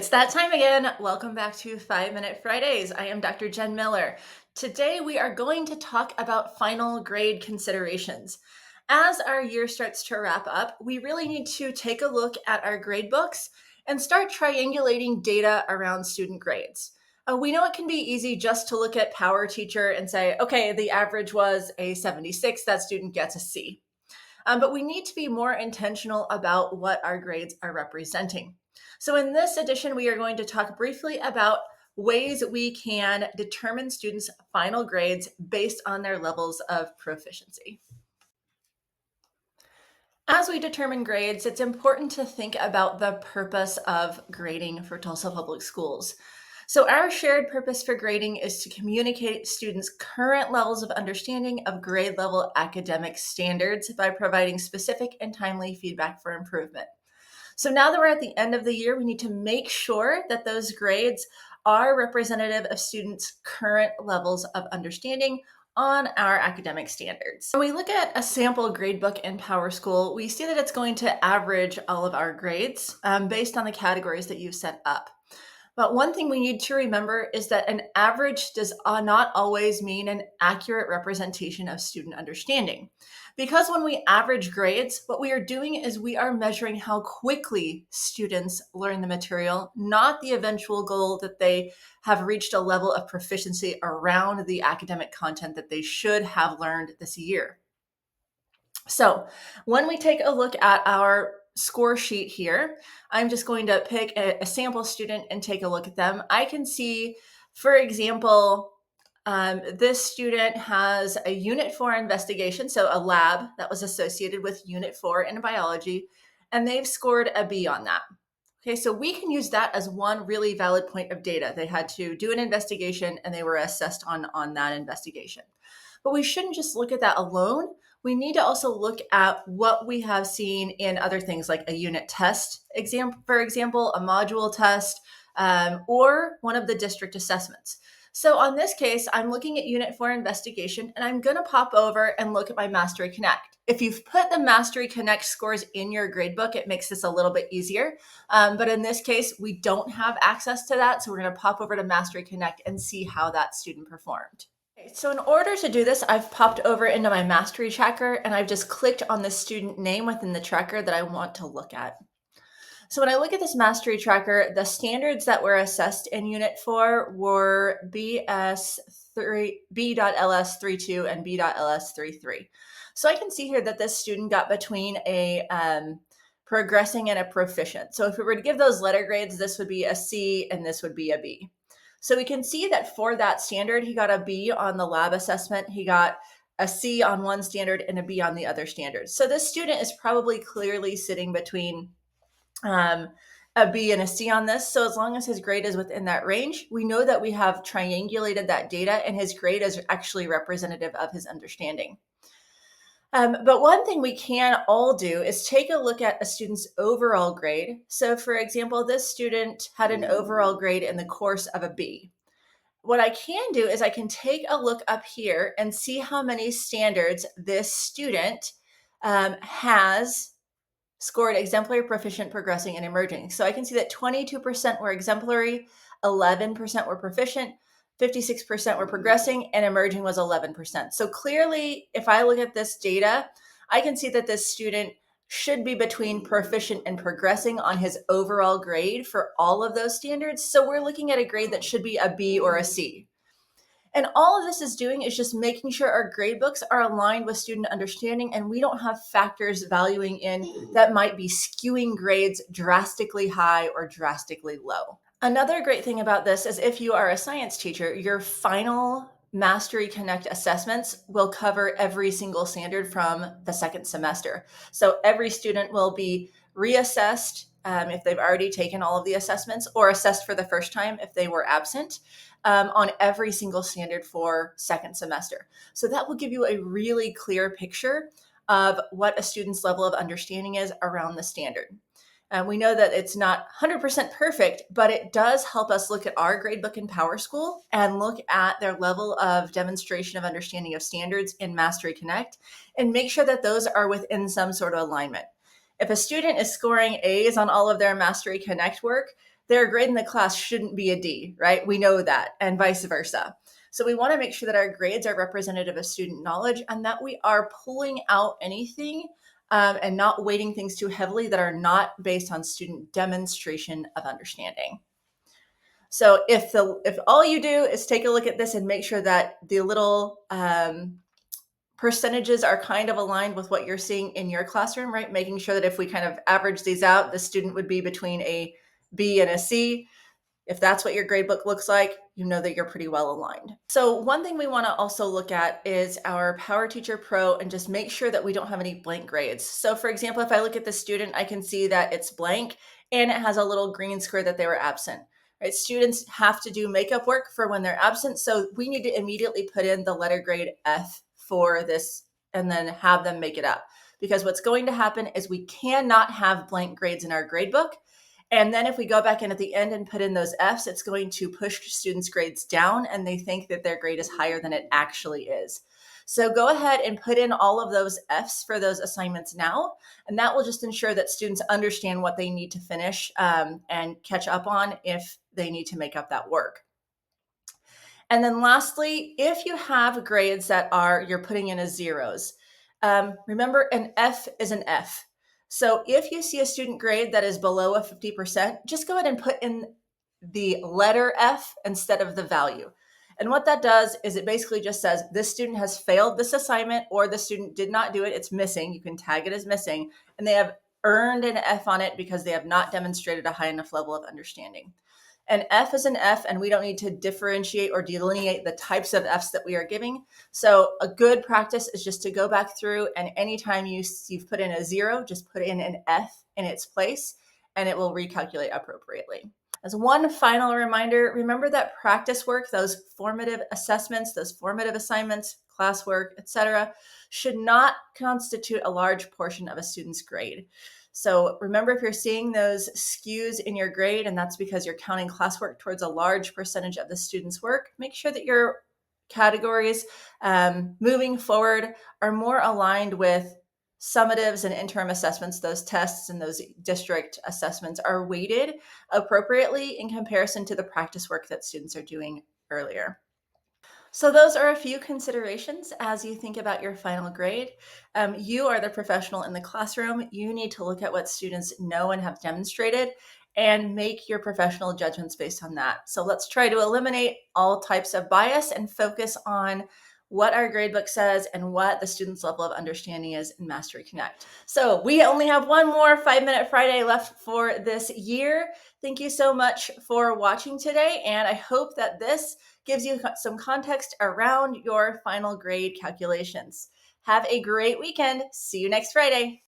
It's that time again. Welcome back to 5 Minute Fridays. I am Dr. Jen Miller. Today we are going to talk about final grade considerations. As our year starts to wrap up, we really need to take a look at our grade books and start triangulating data around student grades. We know it can be easy just to look at Power Teacher and say, okay, the average was a 76, that student gets a C. But we need to be more intentional about what our grades are representing. So in this edition, we are going to talk briefly about ways we can determine students' final grades based on their levels of proficiency. As we determine grades, it's important to think about the purpose of grading for Tulsa Public Schools. So our shared purpose for grading is to communicate students' current levels of understanding of grade level academic standards by providing specific and timely feedback for improvement. So now that we're at the end of the year, we need to make sure that those grades are representative of students' current levels of understanding on our academic standards. When we look at a sample gradebook in PowerSchool, we see that it's going to average all of our grades based on the categories that you've set up. But one thing we need to remember is that an average does not always mean an accurate representation of student understanding. Because when we average grades, what we are doing is we are measuring how quickly students learn the material, not the eventual goal that they have reached a level of proficiency around the academic content that they should have learned this year. So when we take a look at our score sheet here, I'm just going to pick a sample student and take a look at them. I can see, for example, this student has a Unit 4 investigation, so a lab that was associated with Unit 4 in biology, and they've scored a B on that. Okay, so we can use that as one really valid point of data. They had to do an investigation and they were assessed on that investigation. But we shouldn't just look at that alone. We need to also look at what we have seen in other things like a unit test exam, for example, a module test, or one of the district assessments. So on this case, I'm looking at Unit 4 investigation, and I'm going to pop over and look at my Mastery Connect. If you've put the Mastery Connect scores in your gradebook, it makes this a little bit easier. But in this case, we don't have access to that. So we're going to pop over to Mastery Connect and see how that student performed. So in order to do this, I've popped over into my Mastery Tracker and I've just clicked on the student name within the tracker that I want to look at. So when I look at this Mastery Tracker, the standards that were assessed in Unit 4 were B.LS 32 and B.LS 33. So I can see here that this student got between a progressing and a proficient. So if we were to give those letter grades, this would be a C and this would be a B. So we can see that for that standard, he got a B on the lab assessment. He got a C on one standard and a B on the other standard. So this student is probably clearly sitting between a B and a C on this. So as long as his grade is within that range, we know that we have triangulated that data and his grade is actually representative of his understanding. But one thing we can all do is take a look at a student's overall grade. So for example, this student had an overall grade in the course of a B. What I can do is I can take a look up here and see how many standards this student has scored exemplary, proficient, progressing, and emerging. So I can see that 22% were exemplary, 11% were proficient, 56% were progressing, and emerging was 11%. So clearly, if I look at this data, I can see that this student should be between proficient and progressing on his overall grade for all of those standards. So we're looking at a grade that should be a B or a C. And all of this is doing is just making sure our grade books are aligned with student understanding and we don't have factors valuing in that might be skewing grades drastically high or drastically low. Another great thing about this is if you are a science teacher, your final Mastery Connect assessments will cover every single standard from the second semester. So every student will be reassessed if they've already taken all of the assessments or assessed for the first time if they were absent on every single standard for second semester. So that will give you a really clear picture of what a student's level of understanding is around the standard. We know that it's not 100% perfect, but it does help us look at our gradebook in PowerSchool and look at their level of demonstration of understanding of standards in Mastery Connect and make sure that those are within some sort of alignment. If a student is scoring A's on all of their Mastery Connect work, their grade in the class shouldn't be a D, right? We know that, and vice versa. So we want to make sure that our grades are representative of student knowledge and that we are pulling out anything and not weighting things too heavily that are not based on student demonstration of understanding. So if all you do is take a look at this and make sure that the little percentages are kind of aligned with what you're seeing in your classroom, right? Making sure that if we kind of average these out, the student would be between a B and a C. If that's what your gradebook looks like, you know that you're pretty well aligned. So one thing we want to also look at is our Power Teacher Pro and just make sure that we don't have any blank grades. So for example, if I look at the student, I can see that it's blank and it has a little green square that they were absent. Right? Students have to do makeup work for when they're absent. So we need to immediately put in the letter grade F for this and then have them make it up. Because what's going to happen is we cannot have blank grades in our gradebook. And then if we go back in at the end and put in those Fs, it's going to push students' grades down and they think that their grade is higher than it actually is. So go ahead and put in all of those Fs for those assignments now, and that will just ensure that students understand what they need to finish and catch up on if they need to make up that work. And then lastly, if you have grades that you're putting in as zeros, remember an F is an F. So if you see a student grade that is below a 50%, just go ahead and put in the letter F instead of the value. And what that does is it basically just says this student has failed this assignment or the student did not do it. It's missing. You can tag it as missing, and they have earned an F on it because they have not demonstrated a high enough level of understanding. An F is an F, and we don't need to differentiate or delineate the types of Fs that we are giving. So a good practice is just to go back through, and anytime you've put in a zero, just put in an F in its place, and it will recalculate appropriately. As one final reminder, remember that practice work, those formative assessments, those formative assignments, classwork, etc., should not constitute a large portion of a student's grade. So remember, if you're seeing those skews in your grade, and that's because you're counting classwork towards a large percentage of the student's work, make sure that your categories moving forward are more aligned with summatives and interim assessments. Those tests and those district assessments are weighted appropriately in comparison to the practice work that students are doing earlier. So those are a few considerations as you think about your final grade. You are the professional in the classroom. You need to look at what students know and have demonstrated and make your professional judgments based on that. So let's try to eliminate all types of bias and focus on what our gradebook says and what the student's level of understanding is in Mastery Connect. So we only have one more 5-Minute Friday left for this year. Thank you so much for watching today, and I hope that this gives you some context around your final grade calculations. Have a great weekend. See you next Friday.